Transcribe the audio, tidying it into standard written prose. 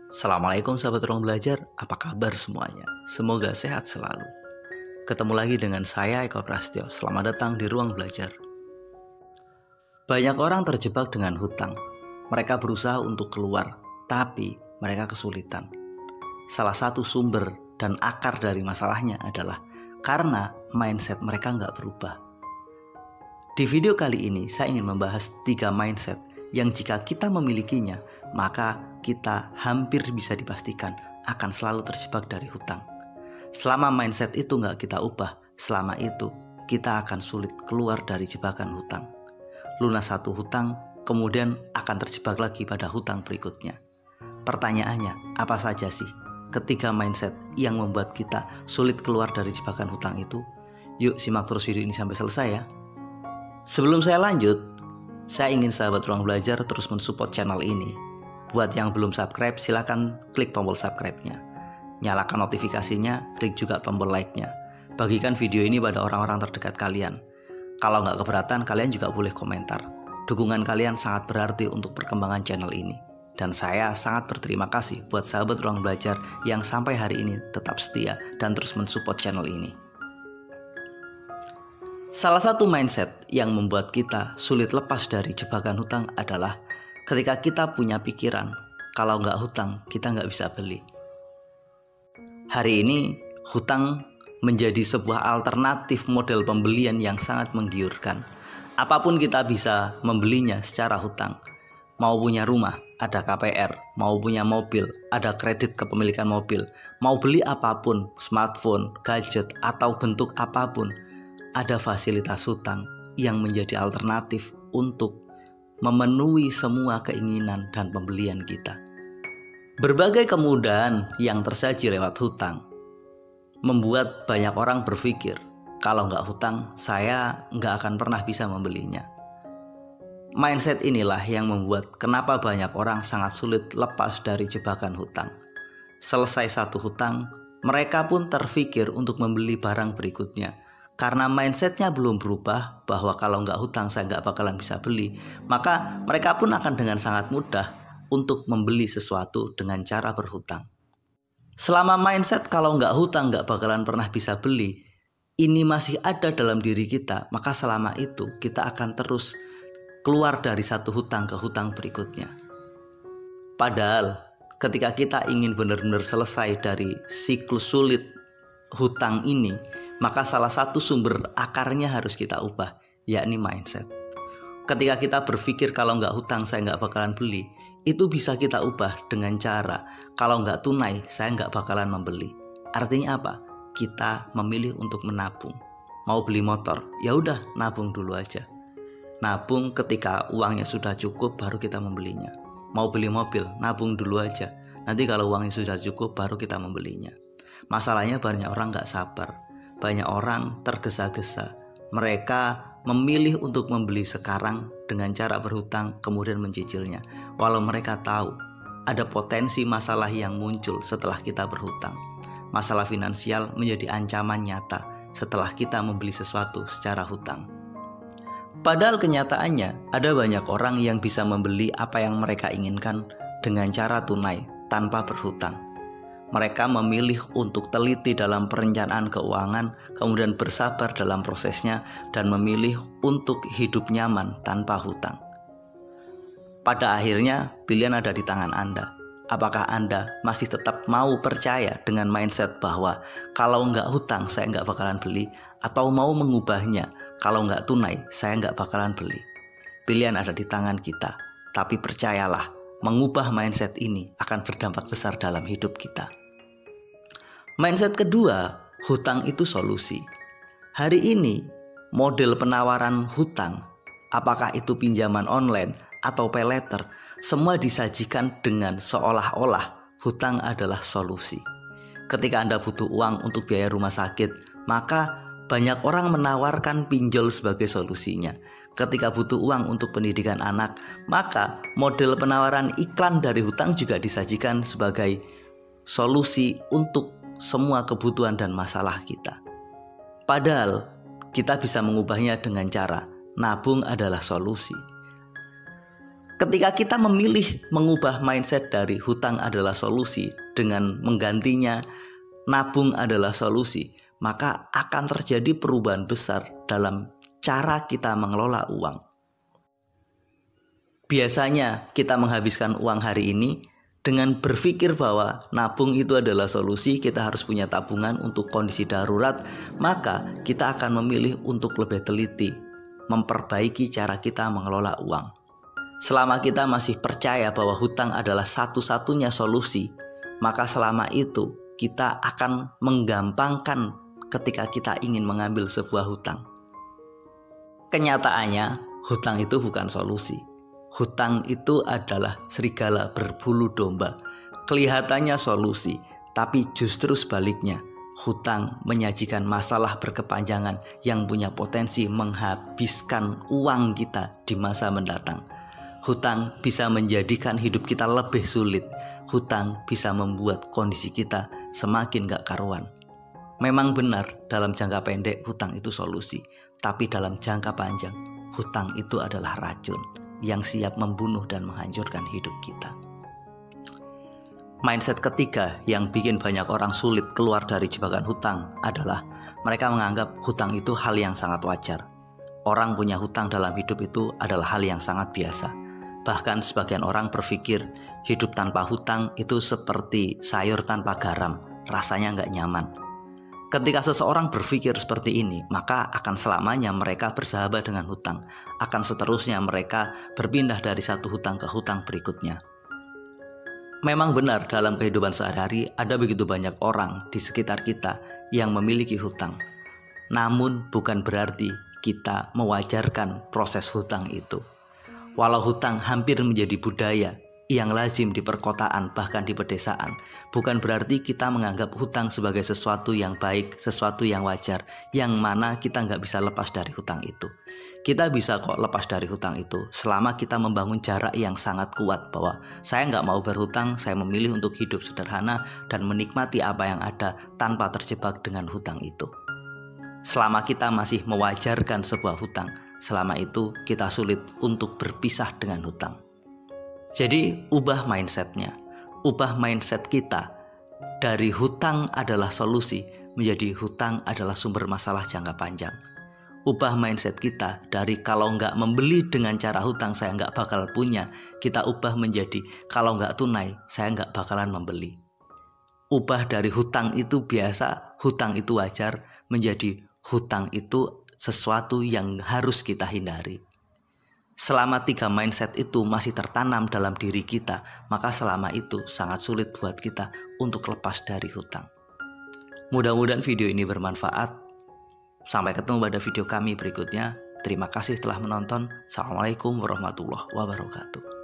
Assalamualaikum sahabat ruang belajar, apa kabar semuanya? Semoga sehat selalu. Ketemu lagi dengan saya Eko Prastyo, selamat datang di ruang belajar. Banyak orang terjebak dengan hutang. Mereka berusaha untuk keluar, tapi mereka kesulitan. Salah satu sumber dan akar dari masalahnya adalah karena mindset mereka nggak berubah. Di video kali ini saya ingin membahas 3 mindset yang jika kita memilikinya, maka kita hampir bisa dipastikan akan selalu terjebak dari hutang. Selama mindset itu nggak kita ubah, selama itu kita akan sulit keluar dari jebakan hutang. Lunas satu hutang, kemudian akan terjebak lagi pada hutang berikutnya. Pertanyaannya, apa saja sih ketiga mindset yang membuat kita sulit keluar dari jebakan hutang itu? Yuk simak terus video ini sampai selesai ya. Sebelum saya lanjut, saya ingin sahabat ruang belajar terus mensupport channel ini. Buat yang belum subscribe, silahkan klik tombol subscribe-nya. Nyalakan notifikasinya, klik juga tombol like-nya. Bagikan video ini pada orang-orang terdekat kalian. Kalau nggak keberatan, kalian juga boleh komentar. Dukungan kalian sangat berarti untuk perkembangan channel ini. Dan saya sangat berterima kasih buat sahabat ruang belajar yang sampai hari ini tetap setia dan terus mensupport channel ini. Salah satu mindset yang membuat kita sulit lepas dari jebakan hutang adalah ketika kita punya pikiran, kalau nggak hutang, kita nggak bisa beli. Hari ini, hutang menjadi sebuah alternatif model pembelian yang sangat menggiurkan. Apapun kita bisa membelinya secara hutang. Mau punya rumah, ada KPR. Mau punya mobil, ada kredit kepemilikan mobil. Mau beli apapun, smartphone, gadget, atau bentuk apapun, ada fasilitas hutang yang menjadi alternatif untuk memenuhi semua keinginan dan pembelian kita. Berbagai kemudahan yang tersaji lewat hutang membuat banyak orang berpikir, kalau nggak hutang, saya nggak akan pernah bisa membelinya. Mindset inilah yang membuat kenapa banyak orang sangat sulit lepas dari jebakan hutang. Selesai satu hutang, mereka pun terpikir untuk membeli barang berikutnya. Karena mindsetnya belum berubah bahwa kalau nggak hutang saya nggak bakalan bisa beli, maka mereka pun akan dengan sangat mudah untuk membeli sesuatu dengan cara berhutang. Selama mindset kalau nggak hutang nggak bakalan pernah bisa beli, ini masih ada dalam diri kita, maka selama itu kita akan terus keluar dari satu hutang ke hutang berikutnya. Padahal ketika kita ingin benar-benar selesai dari siklus sulit hutang ini, maka salah satu sumber akarnya harus kita ubah, yakni mindset. Ketika kita berpikir kalau nggak hutang saya nggak bakalan beli, itu bisa kita ubah dengan cara kalau nggak tunai saya nggak bakalan membeli. Artinya apa? Kita memilih untuk menabung. Mau beli motor, ya udah nabung dulu aja. Nabung ketika uangnya sudah cukup baru kita membelinya. Mau beli mobil, nabung dulu aja. Nanti kalau uangnya sudah cukup baru kita membelinya. Masalahnya banyak orang nggak sabar. Banyak orang tergesa-gesa. Mereka memilih untuk membeli sekarang dengan cara berhutang kemudian mencicilnya. Walau mereka tahu ada potensi masalah yang muncul setelah kita berhutang. Masalah finansial menjadi ancaman nyata setelah kita membeli sesuatu secara hutang. Padahal kenyataannya ada banyak orang yang bisa membeli apa yang mereka inginkan dengan cara tunai tanpa berhutang. Mereka memilih untuk teliti dalam perencanaan keuangan, kemudian bersabar dalam prosesnya, dan memilih untuk hidup nyaman tanpa hutang. Pada akhirnya, pilihan ada di tangan Anda. Apakah Anda masih tetap mau percaya dengan mindset bahwa kalau nggak hutang saya nggak bakalan beli, atau mau mengubahnya, kalau nggak tunai saya nggak bakalan beli? Pilihan ada di tangan kita, tapi percayalah, mengubah mindset ini akan berdampak besar dalam hidup kita. Mindset kedua, hutang itu solusi. Hari ini, model penawaran hutang, apakah itu pinjaman online atau pay later, semua disajikan dengan seolah-olah hutang adalah solusi. Ketika Anda butuh uang untuk biaya rumah sakit, maka banyak orang menawarkan pinjol sebagai solusinya. Ketika butuh uang untuk pendidikan anak, maka model penawaran iklan dari hutang juga disajikan sebagai solusi untuk semua kebutuhan dan masalah kita. Padahal kita bisa mengubahnya dengan cara nabung adalah solusi. Ketika kita memilih mengubah mindset dari hutang adalah solusi dengan menggantinya nabung adalah solusi, maka akan terjadi perubahan besar dalam cara kita mengelola uang. Biasanya kita menghabiskan uang hari ini dengan berpikir bahwa nabung itu adalah solusi, kita harus punya tabungan untuk kondisi darurat, maka kita akan memilih untuk lebih teliti, memperbaiki cara kita mengelola uang. Selama kita masih percaya bahwa hutang adalah satu-satunya solusi, maka selama itu kita akan menggampangkan ketika kita ingin mengambil sebuah hutang. Kenyataannya, hutang itu bukan solusi. Hutang itu adalah serigala berbulu domba. Kelihatannya solusi, tapi justru sebaliknya. Hutang menyajikan masalah berkepanjangan yang punya potensi menghabiskan uang kita di masa mendatang. Hutang bisa menjadikan hidup kita lebih sulit. Hutang bisa membuat kondisi kita semakin gak karuan. Memang benar dalam jangka pendek hutang itu solusi, tapi dalam jangka panjang hutang itu adalah racun yang siap membunuh dan menghancurkan hidup kita. Mindset ketiga yang bikin banyak orang sulit keluar dari jebakan hutang adalah mereka menganggap hutang itu hal yang sangat wajar. Orang punya hutang dalam hidup itu adalah hal yang sangat biasa. Bahkan sebagian orang berpikir hidup tanpa hutang itu seperti sayur tanpa garam, rasanya nggak nyaman. Ketika seseorang berpikir seperti ini, maka akan selamanya mereka bersahabat dengan hutang. Akan seterusnya mereka berpindah dari satu hutang ke hutang berikutnya. Memang benar dalam kehidupan sehari-hari ada begitu banyak orang di sekitar kita yang memiliki hutang. Namun bukan berarti kita mewajarkan proses hutang itu. Walau hutang hampir menjadi budaya yang lazim di perkotaan bahkan di pedesaan, bukan berarti kita menganggap hutang sebagai sesuatu yang baik, sesuatu yang wajar, yang mana kita nggak bisa lepas dari hutang itu. Kita bisa kok lepas dari hutang itu selama kita membangun jarak yang sangat kuat bahwa saya nggak mau berhutang, saya memilih untuk hidup sederhana dan menikmati apa yang ada tanpa terjebak dengan hutang itu. Selama kita masih mewajarkan sebuah hutang, selama itu kita sulit untuk berpisah dengan hutang. Jadi ubah mindsetnya, ubah mindset kita dari hutang adalah solusi menjadi hutang adalah sumber masalah jangka panjang. Ubah mindset kita dari kalau nggak membeli dengan cara hutang saya nggak bakal punya, kita ubah menjadi kalau nggak tunai saya nggak bakalan membeli. Ubah dari hutang itu biasa, hutang itu wajar menjadi hutang itu sesuatu yang harus kita hindari. Selama 3 mindset itu masih tertanam dalam diri kita, maka selama itu sangat sulit buat kita untuk lepas dari hutang. Mudah-mudahan video ini bermanfaat. Sampai ketemu pada video kami berikutnya. Terima kasih telah menonton. Assalamualaikum warahmatullahi wabarakatuh.